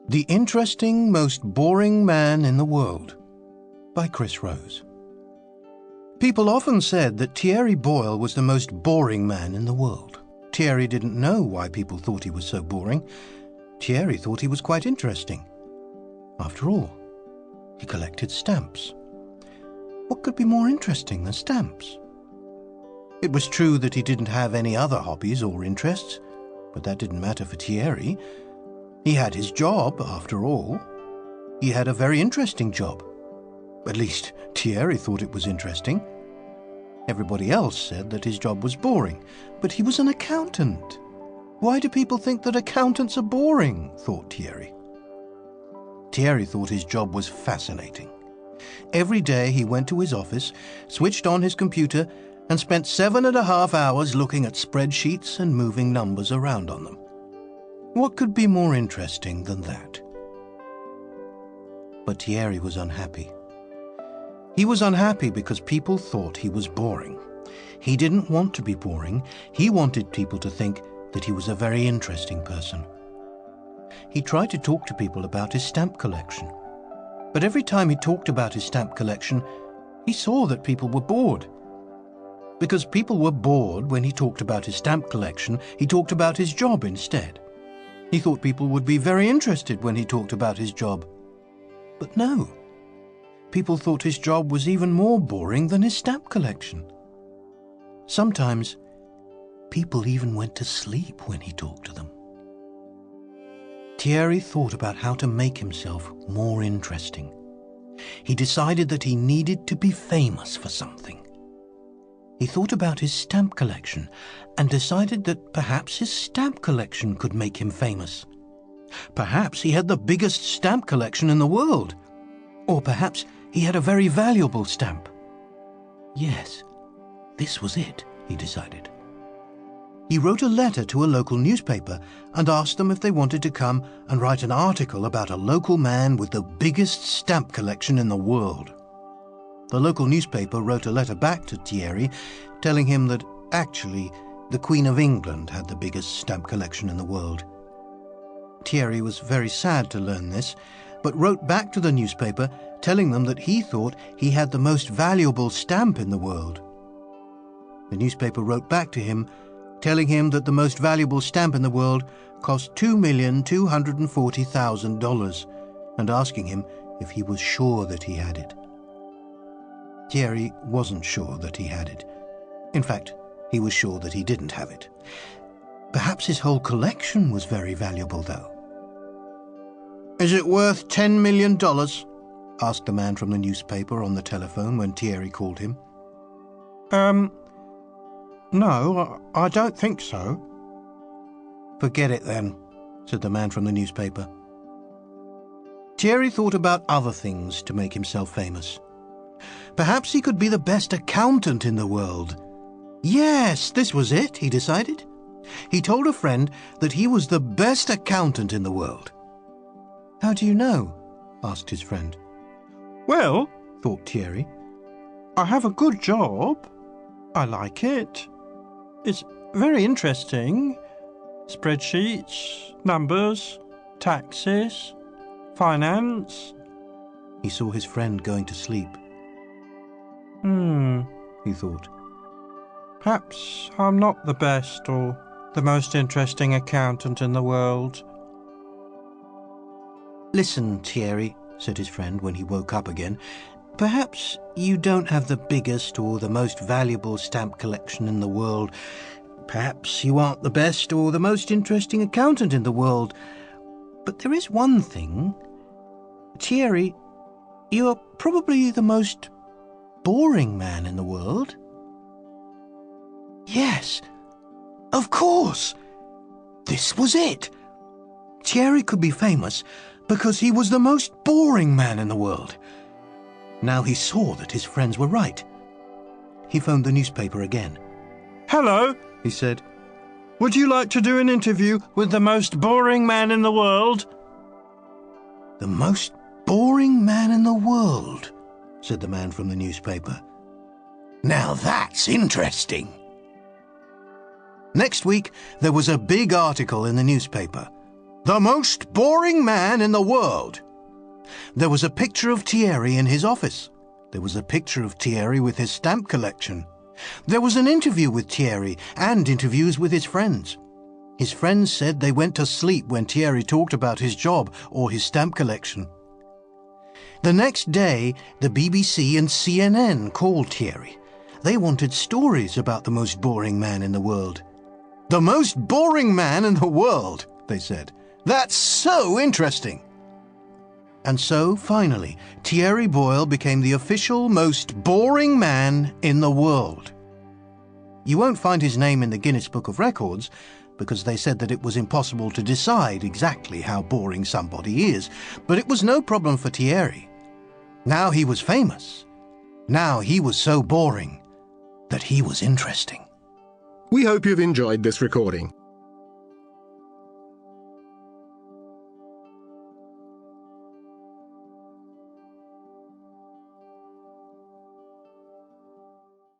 The Interesting, Most Boring Man in the World by Chris Rose. People often said that Thierry Boyle was the most boring man in the world. Thierry didn't know why people thought he was so boring. Thierry thought he was quite interesting. After all, he collected stamps. What could be more interesting than stamps? It was true that he didn't have any other hobbies or interests, but that didn't matter for Thierry. He had his job, after all. He had a very interesting job. At least, Thierry thought it was interesting. Everybody else said that his job was boring, but he was an accountant. Why do people think that accountants are boring? Thought Thierry. Thierry thought his job was fascinating. Every day he went to his office, switched on his computer, and spent 7.5 hours looking at spreadsheets and moving numbers around on them. What could be more interesting than that? But Thierry was unhappy. He was unhappy because people thought he was boring. He didn't want to be boring. He wanted people to think that he was a very interesting person. He tried to talk to people about his stamp collection. But every time he talked about his stamp collection, he saw that people were bored. Because people were bored when he talked about his stamp collection, he talked about his job instead. He thought people would be very interested when he talked about his job. But no. People thought his job was even more boring than his stamp collection. Sometimes, people even went to sleep when he talked to them. Thierry thought about how to make himself more interesting. He decided that he needed to be famous for something. He thought about his stamp collection and decided that perhaps his stamp collection could make him famous. Perhaps he had the biggest stamp collection in the world. Or perhaps he had a very valuable stamp. Yes, this was it, he decided. He wrote a letter to a local newspaper and asked them if they wanted to come and write an article about a local man with the biggest stamp collection in the world. The local newspaper wrote a letter back to Thierry, telling him that, actually, the Queen of England had the biggest stamp collection in the world. Thierry was very sad to learn this, but wrote back to the newspaper, telling them that he thought he had the most valuable stamp in the world. The newspaper wrote back to him, telling him that the most valuable stamp in the world cost $2,240,000, and asking him if he was sure that he had it. Thierry wasn't sure that he had it. In fact, he was sure that he didn't have it. Perhaps his whole collection was very valuable, though. "Is it worth $10 million?" asked the man from the newspaper on the telephone when Thierry called him. No, I don't think so." "Forget it then," said the man from the newspaper. Thierry thought about other things to make himself famous. Perhaps he could be the best accountant in the world. Yes, this was it, he decided. He told a friend that he was the best accountant in the world. "How do you know?" asked his friend. "Well," thought Thierry, "I have a good job. I like it. It's very interesting. Spreadsheets, numbers, taxes, finance." He saw his friend going to sleep. He thought. "Perhaps I'm not the best or the most interesting accountant in the world." "Listen, Thierry," said his friend when he woke up again, "perhaps you don't have the biggest or the most valuable stamp collection in the world. Perhaps you aren't the best or the most interesting accountant in the world. But there is one thing. Thierry, you are probably the most boring man in the world." Yes, of course. This was it. Thierry could be famous because he was the most boring man in the world. Now he saw that his friends were right. He phoned the newspaper again. "Hello," he said. "Would you like to do an interview with the most boring man in the world?" "The most boring man in the world," said the man from the newspaper. "Now that's interesting." Next week, there was a big article in the newspaper. The most boring man in the world. There was a picture of Thierry in his office. There was a picture of Thierry with his stamp collection. There was an interview with Thierry and interviews with his friends. His friends said they went to sleep when Thierry talked about his job or his stamp collection. The next day, the BBC and CNN called Thierry. They wanted stories about the most boring man in the world. The most boring man in the world, they said. That's so interesting. And so, finally, Thierry Boyle became the official most boring man in the world. You won't find his name in the Guinness Book of Records because they said that it was impossible to decide exactly how boring somebody is, but it was no problem for Thierry. Now he was famous. Now he was so boring that he was interesting. We hope you've enjoyed this recording.